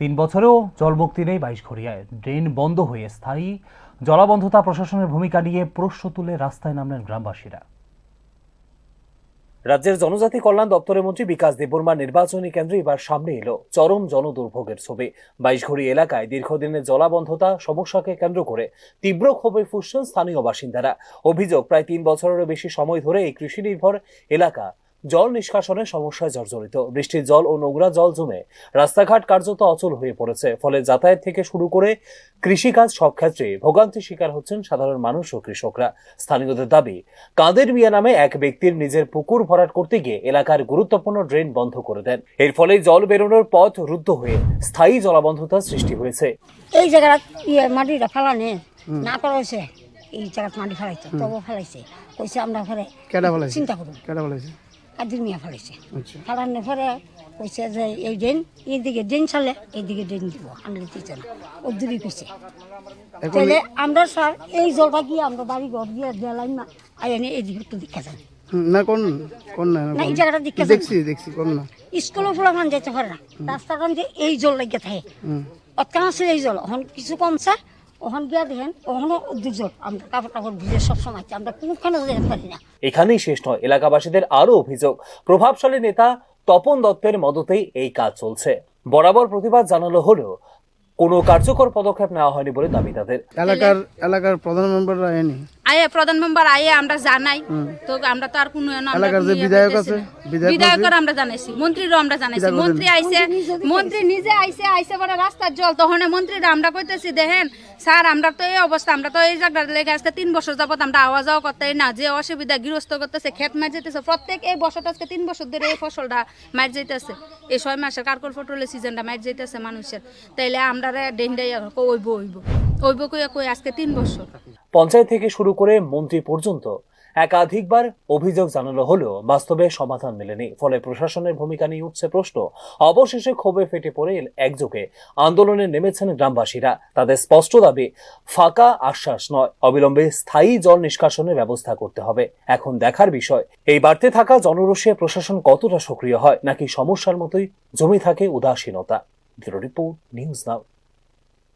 3 বছরেও জলমুক্তি নেই 22 ঘড়িয়ায়। ড্রেন বন্ধ হয়ে স্থায়ী জলাবদ্ধতা প্রশাসনের ভূমিকা নিয়ে প্রশ্ন তুলে রাস্তায় নামলেন গ্রামবাসীরা। রাজ্যের জনজাতি কল্যাণ দপ্তরের মন্ত্রী বিকাশ দেববর্মার নির্বাচনী কেন্দ্রে এবার সামনে এলো চরম জনদুর্ভোগের ছবি। 22 ঘড়ি এলাকায় দীর্ঘদিনের জলাবদ্ধতা সমস্যাকে কেন্দ্র করে তীব্র ক্ষোভে ফুঁসছেন স্থানীয় বাসিন্দারা। অভিযোগ, প্রায় 3 বছরেরও বেশি সময় ধরে এই কৃষি নির্ভর এলাকা জল নিষ্কাশনের সমস্যায় জর্জরিত। বৃষ্টির জল ও নোংরা জল জমে রাস্তাঘাট কার্যত অচল হয়ে পড়েছে। ফলে যাতায়াত থেকে শুরু করে কৃষিকাজ সব ক্ষেত্রে ভোগান্তির শিকার হচ্ছেন সাধারণ মানুষ ও কৃষকরা। স্থানীয়দের দাবি, কাদের মিয়া নামে এক ব্যক্তির নিজের পুকুর ভরাট করতে গিয়ে এলাকার গুরুত্বপূর্ণ ড্রেন বন্ধ করে দেন। এর ফলে জল বেরোনোর পথ রুদ্ধ হয়ে স্থায়ী জলাবদ্ধতার সৃষ্টি হয়েছে। এই জায়গা মাটিটা ফেলানে না করা হয়েছে, এই জায়গা মাটি ফেলাইছে, তবু ফেলাইছে কইছে আমরা ঘরে চিন্তা করুন কাদের মিয়া ফেলাইছে। ফেলানোর পরে কইছে যে এই ড্রেন এইদিকে ড্রেন ছাড়লে এইদিকে ড্রেন দিব, আমরা দিতে না ও দূরই কইছে। তাহলে আমরা স্যার এই জলটা গিয়ে আমরা বাড়ি ঘর গিয়ে দেলাই না আইনে এইদিকে একটু দেখা যান না কোন না এই জায়গাটা দেখছি কোন না স্কুলে ফুলা মান যেতে পারে না, রাস্তাটা যে এই জল লাগিয়ে থাকে অতকান আছে এই জল এখন কিছু কমছে। ওখান গিয়া দেখেন ওখানে দুজন আমরা কাপড় টাপড় ভিজে সবসময় আমরা কোনখানে যেতে পারি না। এখানেই শেষ নয়, এলাকাবাসীদের আরো অভিযোগ, প্রভাবশালী নেতা তপন দত্তের মদতেই এই কাজ চলছে। বরাবর প্রতিবাদ জানানো হলেও কোনো কার্যকর পদক্ষেপ নেওয়া হয়নি বলে দাবি তাদের। এলাকার প্রধান মেম্বাররা প্রধান মেম্বার আমরা জানাই তো, আমরা তো আর কোনো এলাকার যে বিধায়ক আছে বিধায়কর আমরা জানাইছি, মন্ত্রীরও আমরা জানাইছি। মন্ত্রী আইছে, মন্ত্রী নিজে আইছে বড় রাস্তার জল, তখন মন্ত্রীরা আমরা কইতেছি দেখেন স্যার আমরা তো এই অবস্থা, আমরা তো এই জায়গাটা লেগে আজকে 3 বছর যাবত আমরা আওয়া যাওয়া করতেই না, যে অসুবিধা গৃহস্থ করতেছে, ক্ষেত মার যেতেছে প্রত্যেক এই বছরটা আজকে 3 বছর ধরে এই ফসলটা মার যাইতেছে, এই 6 মাসের কারকল ফটলের সিজনটা মার যাইতেছে মানুষের। তাইলে আমরা ডেন্ডাই ওইব কই আজকে 3 বছর। পঞ্চায়েত থেকে শুরু করে মন্ত্রী পর্যন্ত একাধিকবার অভিযোগ জানানো হলেও বাস্তবে সমাধান মেলেনি। ফলে প্রশাসনের ভূমিকা নিয়ে উঠছে প্রশ্ন। অবশেষে ক্ষোভে ফেটে পড়ে একযোগে আন্দোলনে নেমেছেন গ্রামবাসীরা। তাদের স্পষ্ট দাবি, ফাঁকা আশ্বাস নয়, অবিলম্বে স্থায়ী জল নিষ্কাশনের ব্যবস্থা করতে হবে। এখন দেখার বিষয়, এই বাড়তে থাকা জনরোষে প্রশাসন কতটা সক্রিয় হয়, নাকি সমস্যার মতোই জমে থাকে উদাসীনতা। Bureau report, news now.